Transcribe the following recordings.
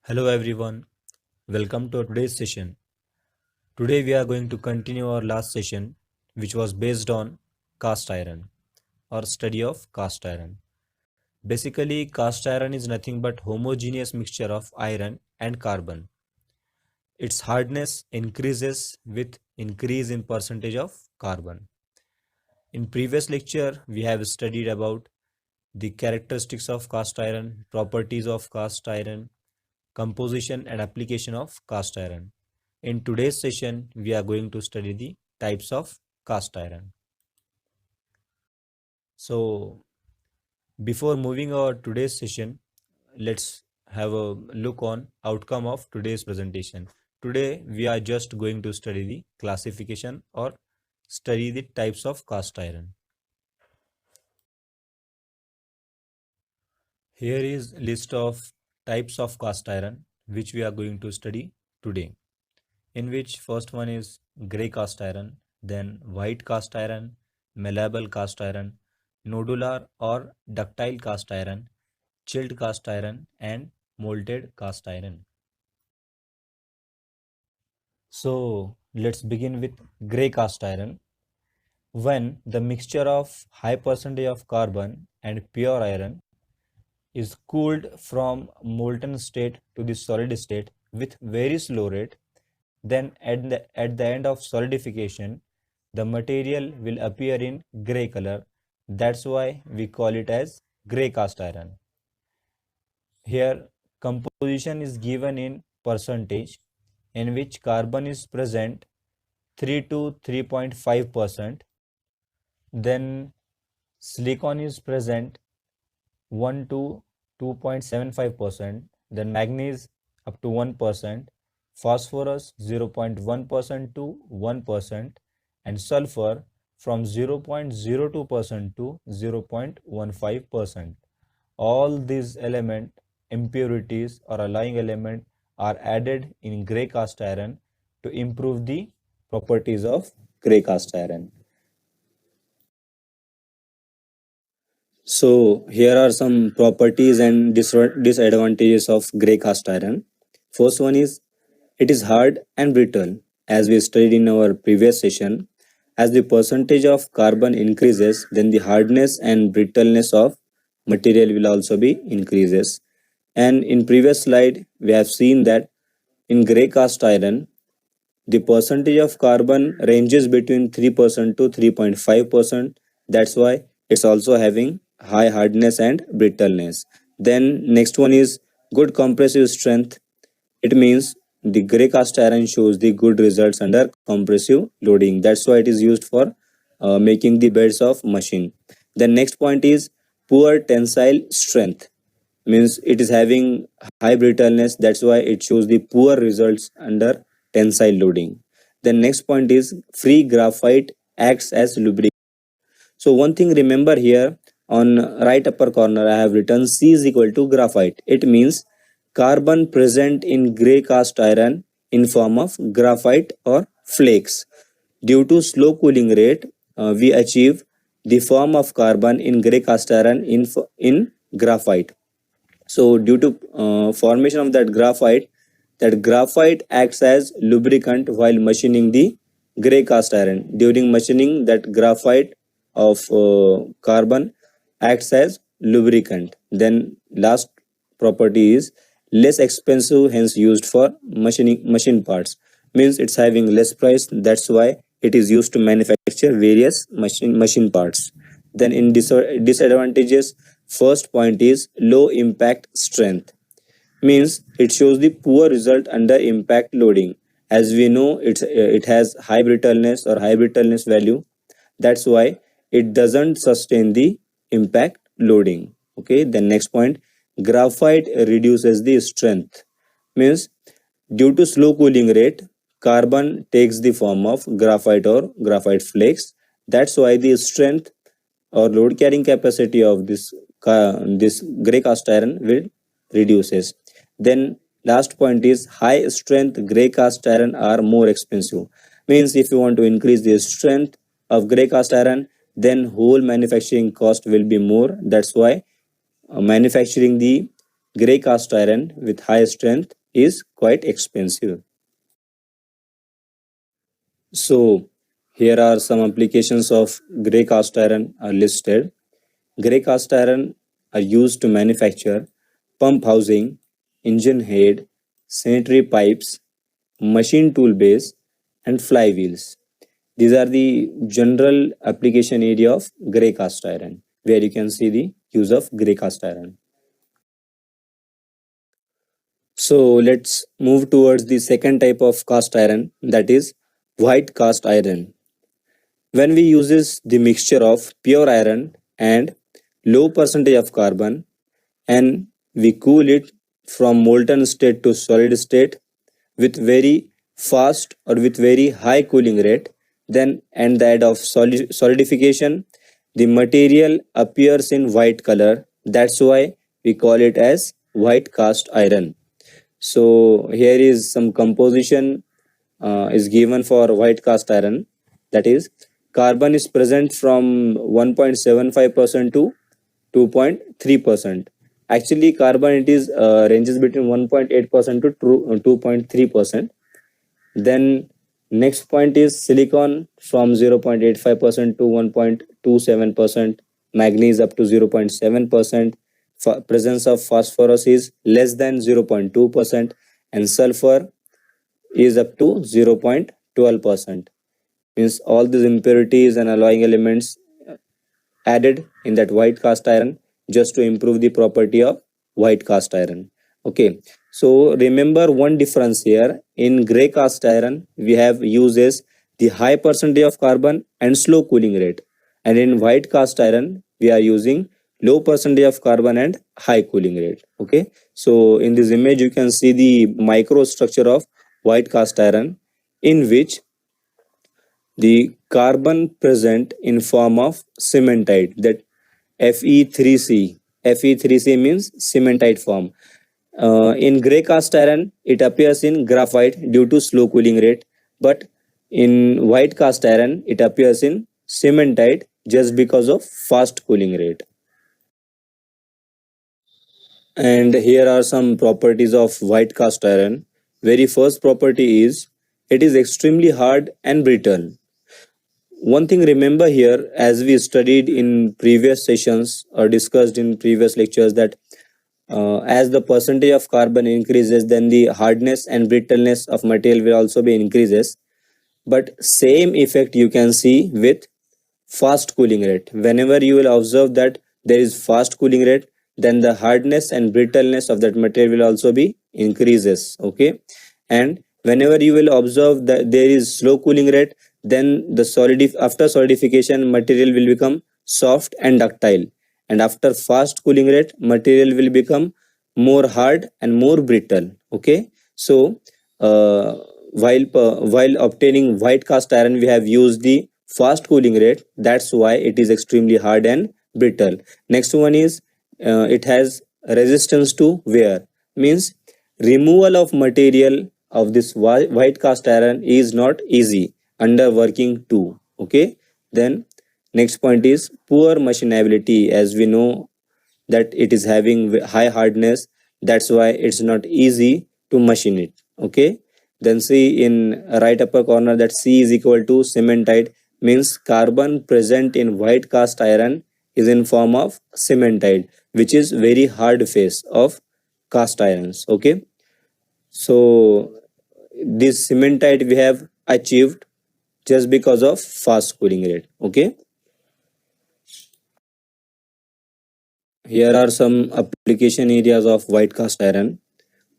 Hello everyone, welcome to today's session. Today we are going to continue our last session which was based on cast iron or study of cast iron. Basically cast iron is nothing but homogeneous mixture of iron and carbon. Its hardness increases with increase in percentage of carbon. In previous lecture we have studied about the characteristics of cast iron, properties of cast iron, composition and application of cast iron. In today's session, we are going to study the types of cast iron. So, before moving our today's session, let's have a look on outcome of today's presentation. Today, we are just going to study the classification or study the types of cast iron. Here is list of types of cast iron which we are going to study today. In which first one is grey cast iron, then white cast iron, malleable cast iron, nodular or ductile cast iron, chilled cast iron, and molded cast iron. So let's begin with grey cast iron. When the mixture of high percentage of carbon and pure iron is cooled from molten state to the solid state with very slow rate, then at the end of solidification, the material will appear in gray color. That's why we call it as gray cast iron. Here, composition is given in percentage, in which carbon is present 3 to 3.5%. Then silicon is present 1 to 2.75%. Then manganese up to 1%. Phosphorus 0.1% to 1%, and sulfur from 0.02% to 0.15%. All these element impurities or alloying element are added in grey cast iron to improve the properties of grey cast iron. So here are some properties and disadvantages of grey cast iron. First one is it is hard and brittle. As we studied in our previous session, as the percentage of carbon increases, then the hardness and brittleness of material will also be increases. And in previous slide, we have seen that in grey cast iron, the percentage of carbon ranges between 3% to 3.5%. That's why it's also having high hardness and brittleness. Then next one is good compressive strength. It means the grey cast iron shows the good results under compressive loading. That's why it is used for making the beds of machine. The next point is poor tensile strength. Means it is having high brittleness. That's why it shows the poor results under tensile loading. The next point is free graphite acts as lubricant. So one thing remember here, on right upper corner I have written C is equal to graphite. It means carbon present in grey cast iron in form of graphite or flakes. Due to slow cooling rate, we achieve the form of carbon in grey cast iron in graphite. So due to formation of that graphite acts as lubricant while machining the grey cast iron. During machining, that graphite of carbon acts as lubricant. Then last property is less expensive, hence used for machine parts. Means it's having less price. That's why it is used to manufacture various machine parts. Then in disadvantages, first point is low impact strength. Means it shows the poor result under impact loading. As we know, it has high brittleness or high brittleness value. That's why it doesn't sustain the impact loading. Okay, then next point, graphite reduces the strength. Means due to slow cooling rate, carbon takes the form of graphite or graphite flakes. That's why the strength or load carrying capacity of this grey cast iron will reduces. Then last point is high strength grey cast iron are more expensive. Means if you want to increase the strength of grey cast iron, then whole manufacturing cost will be more. That's why manufacturing the grey cast iron with high strength is quite expensive. So here are some applications of grey cast iron are listed. Grey cast iron are used to manufacture pump housing, engine head, sanitary pipes, machine tool base, and flywheels. These are the general application area of grey cast iron, where you can see the use of grey cast iron. So let's move towards the second type of cast iron, that is white cast iron. When we uses the mixture of pure iron and low percentage of carbon, and we cool it from molten state to solid state with very fast or with very high cooling rate, then and the aid of solidification, the material appears in white color. That's why we call it as white cast iron. So here is some composition is given for white cast iron. That is, carbon is present from 1.75% to 2.3%. Actually, carbon it is ranges between 1.8% to 2.3%. Then next point is silicon from 0.85% to 1.27%. Manganese up to 0.7%. Presence of phosphorus is less than 0.2%, and sulfur is up to 0.12%. Means all these impurities and alloying elements added in that white cast iron just to improve the property of white cast iron. Okay, so remember one difference here. In gray cast iron we have uses the high percentage of carbon and slow cooling rate, and in white cast iron we are using low percentage of carbon and high cooling rate. Okay, so in this image you can see the microstructure of white cast iron, in which the carbon present in form of cementite, that Fe3C. Fe3C means cementite form. In grey cast iron, it appears in graphite due to slow cooling rate, but in white cast iron, it appears in cementite just because of fast cooling rate. And here are some properties of white cast iron. Very first property is it is extremely hard and brittle. One thing remember here, as we studied in previous sessions or discussed in previous lectures, that as the percentage of carbon increases, then the hardness and brittleness of material will also be increases. But same effect you can see with fast cooling rate. Whenever you will observe that there is fast cooling rate, then the hardness and brittleness of that material will also be increases. Okay, and whenever you will observe that there is slow cooling rate, then the after solidification material will become soft and ductile, and after fast cooling rate material will become more hard and more brittle. Okay, so while obtaining white cast iron we have used the fast cooling rate, that's why it is extremely hard and brittle. Next one is it has resistance to wear, means removal of material of this white cast iron is not easy under working too. Okay, then next point is poor machinability. As we know that it is having high hardness, that's why it's not easy to machine it. Okay, then see in right upper corner that C is equal to cementite, means carbon present in white cast iron is in form of cementite, which is very hard phase of cast irons. Okay, so this cementite we have achieved just because of fast cooling rate. Okay, here are some application areas of white cast iron.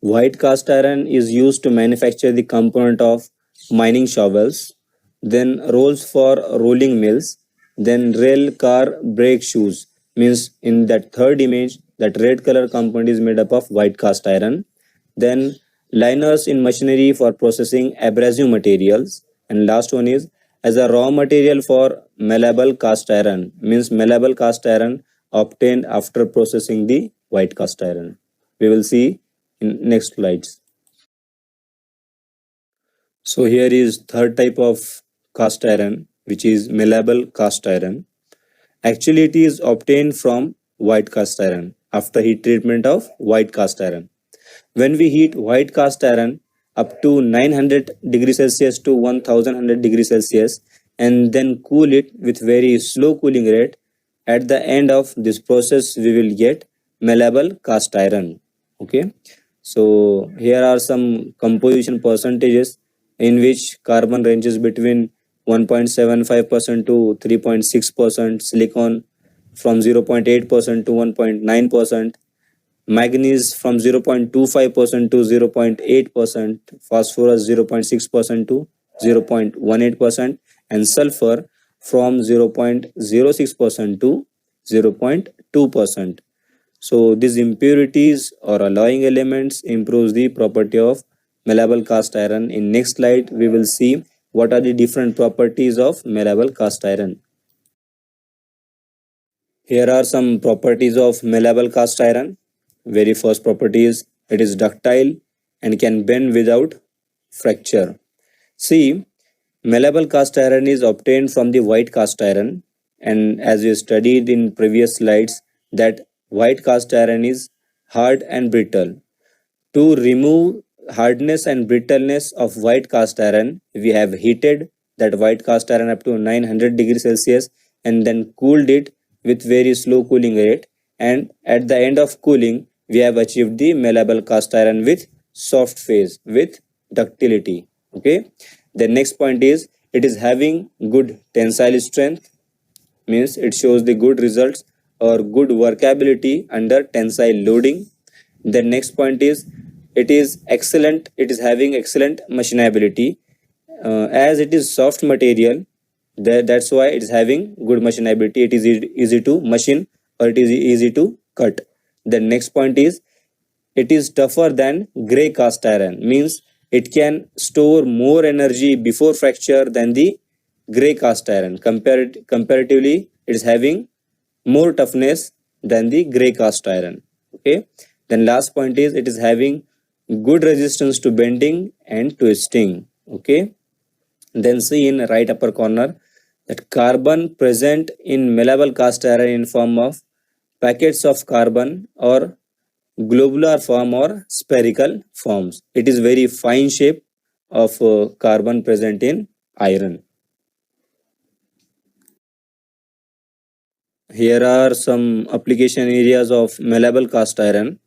White cast iron is used to manufacture the component of mining shovels, then rolls for rolling mills, then rail car brake shoes. Means in that third image, that red color component is made up of white cast iron. Then liners in machinery for processing abrasive materials. And last one is as a raw material for malleable cast iron. Means malleable cast iron obtained after processing the white cast iron. We will see in next slides. So here is third type of cast iron, which is malleable cast iron. Actually it is obtained from white cast iron after heat treatment of white cast iron. When we heat white cast iron up to 900 degrees Celsius to 1100 degrees Celsius and then cool it with very slow cooling rate, at the end of this process we will get malleable cast iron. Okay, so here are some composition percentages in which carbon ranges between 1.75% to 3.6%, silicon from 0.8% to 1.9%, manganese from 0.25% to 0.8%, phosphorus 0.6% to 0.18%, and sulfur from 0.06% to 0.2%. So these impurities or alloying elements improves the property of malleable cast iron. In next slide, we will see what are the different properties of malleable cast iron. Here are some properties of malleable cast iron. Very first property is it is ductile and can bend without fracture. See, malleable cast iron is obtained from the white cast iron, and as we studied in previous slides that white cast iron is hard and brittle. To remove hardness and brittleness of white cast iron, we have heated that white cast iron up to 900 degrees Celsius and then cooled it with very slow cooling rate, and at the end of cooling we have achieved the malleable cast iron with soft phase with ductility. Okay, the next point is it is having good tensile strength, means it shows the good results or good workability under tensile loading. The next point is it is excellent, it is having excellent machinability. As it is soft material, that's why it is having good machinability. It is easy to machine or it is easy to cut. The next point is it is tougher than gray cast iron, means it can store more energy before fracture than the gray cast iron. Comparatively, it is having more toughness than the gray cast iron. Okay, then last point is it is having good resistance to bending and twisting. Okay, then see in right upper corner that carbon present in malleable cast iron in form of packets of carbon or globular form or spherical forms. It is very fine shape of carbon present in iron. Here are some application areas of malleable cast iron.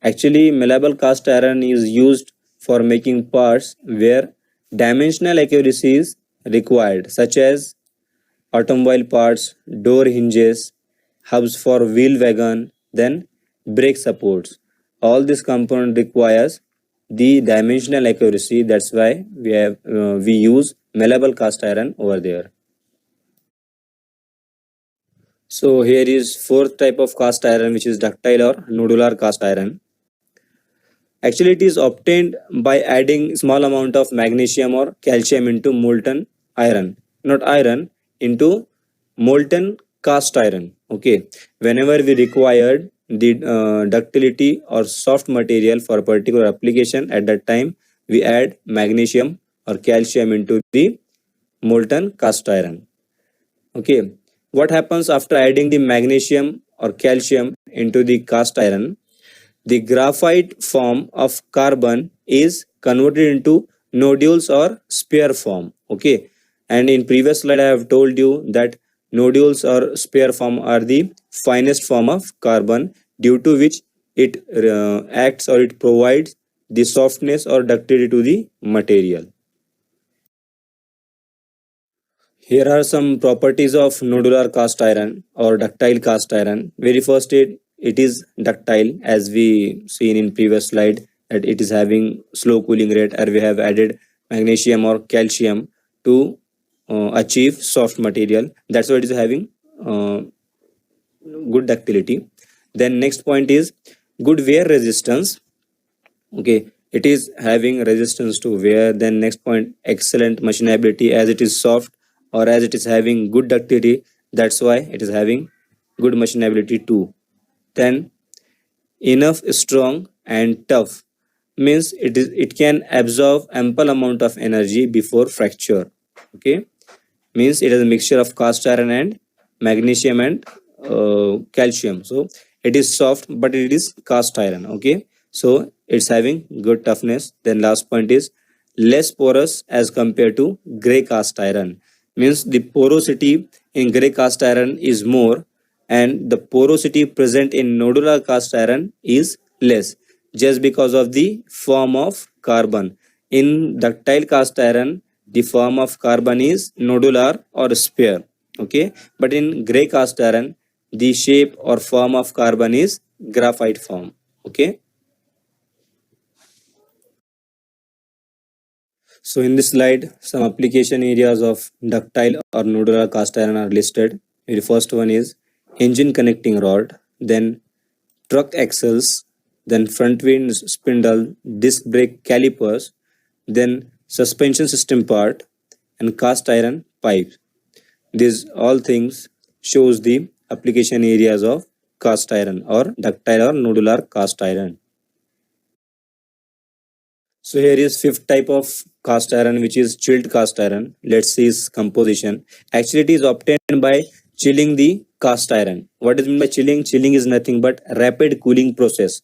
Actually, malleable cast iron is used for making parts where dimensional accuracy is required, such as automobile parts, door hinges, hubs for wheel wagon, then brake supports. All this component requires the dimensional accuracy. That's why we use malleable cast iron over there. So here is fourth type of cast iron, which is ductile or nodular cast iron. Actually, it is obtained by adding small amount of magnesium or calcium into molten iron, not iron, into molten cast iron. Okay, whenever we required the ductility or soft material for a particular application, at that time we add magnesium or calcium into the molten cast iron. Okay, what happens after adding the magnesium or calcium into the cast iron? The graphite form of carbon is converted into nodules or sphere form. Okay, and in previous slide I have told you that nodules or sphere form are the finest form of carbon, due to which it acts or it provides the softness or ductility to the material. Here are some properties of nodular cast iron or ductile cast iron. Very first, it is ductile, as we seen in previous slide that it is having slow cooling rate, or we have added magnesium or calcium to achieve soft material. That's why it is having good ductility. Then next point is good wear resistance. Okay, it is having resistance to wear. Then next point, excellent machinability, as it is soft or as it is having good ductility, that's why it is having good machinability too. Then enough strong and tough, means it can absorb ample amount of energy before fracture. Okay, means it is a mixture of cast iron and magnesium and calcium, so it is soft but it is cast iron. Okay, So it's having good toughness. Then last point is less porous as compared to grey cast iron. Means the porosity in grey cast iron is more, and the porosity present in nodular cast iron is less, just because of the form of carbon. In ductile cast iron, the form of carbon is nodular or sphere. Okay, but in grey cast iron, the shape or form of carbon is graphite form. Okay. So in this slide, some application areas of ductile or nodular cast iron are listed. The first one is engine connecting rod, then truck axles, then front wheel spindle, disc brake calipers, then suspension system part, and cast iron pipe. These all things shows the application areas of cast iron or ductile or nodular cast iron. So here is fifth type of cast iron, which is chilled cast iron. Let's see its composition. Actually, it is obtained by chilling the cast iron. What is meant by chilling? Chilling is nothing but rapid cooling process.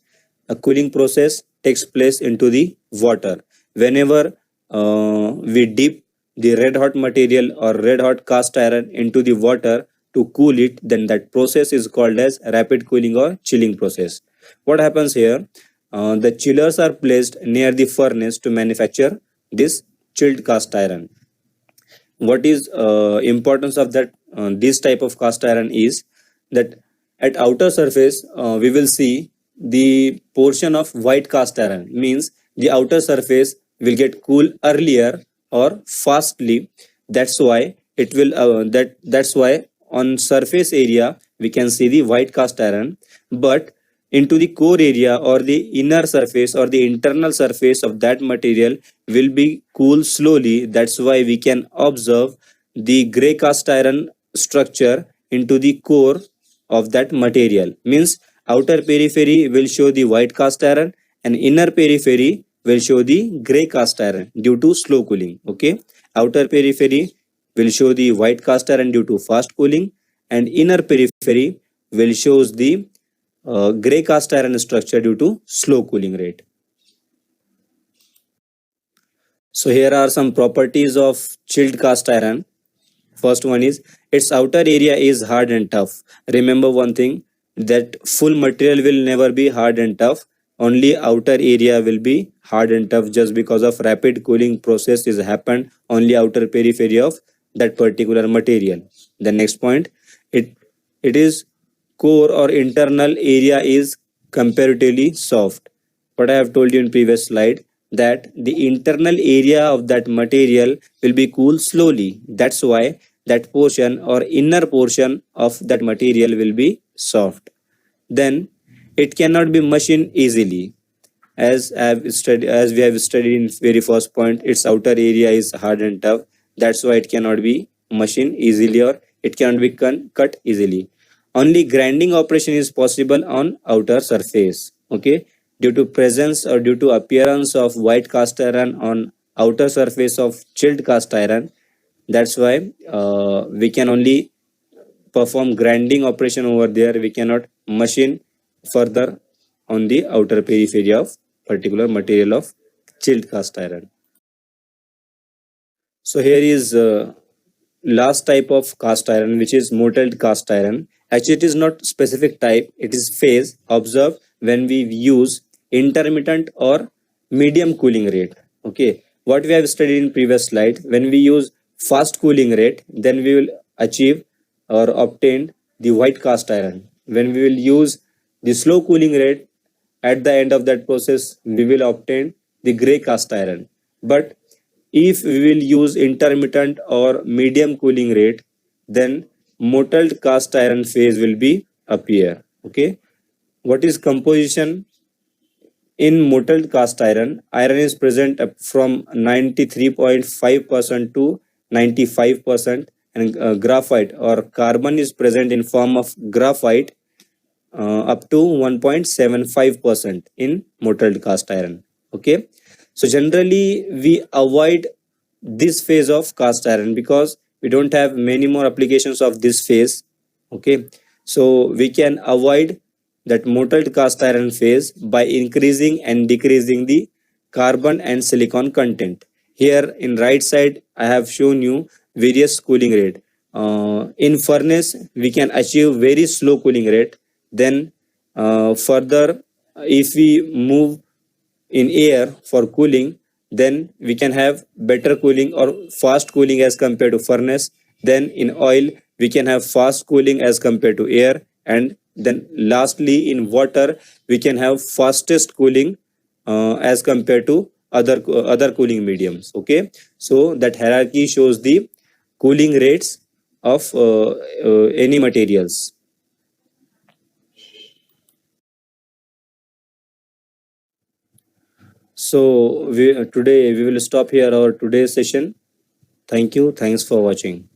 A cooling process takes place into the water. Whenever we dip the red hot material or red hot cast iron into the water to cool it, then that process is called as rapid cooling or chilling process. What happens here? The chillers are placed near the furnace to manufacture this chilled cast iron. What is importance of that this type of cast iron is that at outer surface we will see the portion of white cast iron, means the outer surface will get cool earlier or fastly. That's why it will that's why on surface area we can see the white cast iron, but into the core area or the inner surface or the internal surface of that material will be cool slowly. That's why we can observe the gray cast iron structure into the core of that material. Means outer periphery will show the white cast iron and inner periphery will show the gray cast iron due to slow cooling. Okay, outer periphery will show the white cast iron due to fast cooling, and inner periphery will shows the gray cast iron structure due to slow cooling rate. So here are some properties of chilled cast iron. First one is its outer area is hard and tough. Remember one thing, that full material will never be hard and tough. Only outer area will be hard and tough, just because of rapid cooling process is happened only outer periphery of that particular material. The next point, it is core or internal area is comparatively soft. What I have told you in previous slide, that the internal area of that material will be cool slowly. That's why that portion or inner portion of that material will be soft. Then it cannot be machined easily. As we have studied in very first point, its outer area is hard and tough. That's why it cannot be machined easily or it cannot be cut easily. Only grinding operation is possible on outer surface. Okay, due to presence or due to appearance of white cast iron on outer surface of chilled cast iron, that's why we can only perform grinding operation over there. We cannot machine further on the outer periphery of particular material of chilled cast iron. So here is last type of cast iron, which is mottled cast iron. Actually, it is not specific type, it is phase. Observe when we use intermittent or medium cooling rate. Okay, what we have studied in previous slide, when we use fast cooling rate, then we will achieve or obtain the white cast iron. When we will use the slow cooling rate, at the end of that process we will obtain the gray cast iron. But if we will use intermittent or medium cooling rate, then mottled cast iron phase will be appear. Okay, what is composition? In mottled cast iron, iron is present from 93.5% to 95%, and graphite or carbon is present in form of graphite up to 1.75% in mottled cast iron. Okay, so generally we avoid this phase of cast iron because we don't have many more applications of this phase. Okay, so we can avoid that mottled cast iron phase by increasing and decreasing the carbon and silicon content. Here in right side, I have shown you various cooling rate. In furnace, we can achieve very slow cooling rate. Then further, if we move in air for cooling, then we can have better cooling or fast cooling as compared to furnace. Then in oil, we can have fast cooling as compared to air. And then lastly, in water, we can have fastest cooling as compared to other cooling mediums. Okay, so that hierarchy shows the cooling rates of any materials. So today we will stop here our today's session. Thank you. Thanks for watching.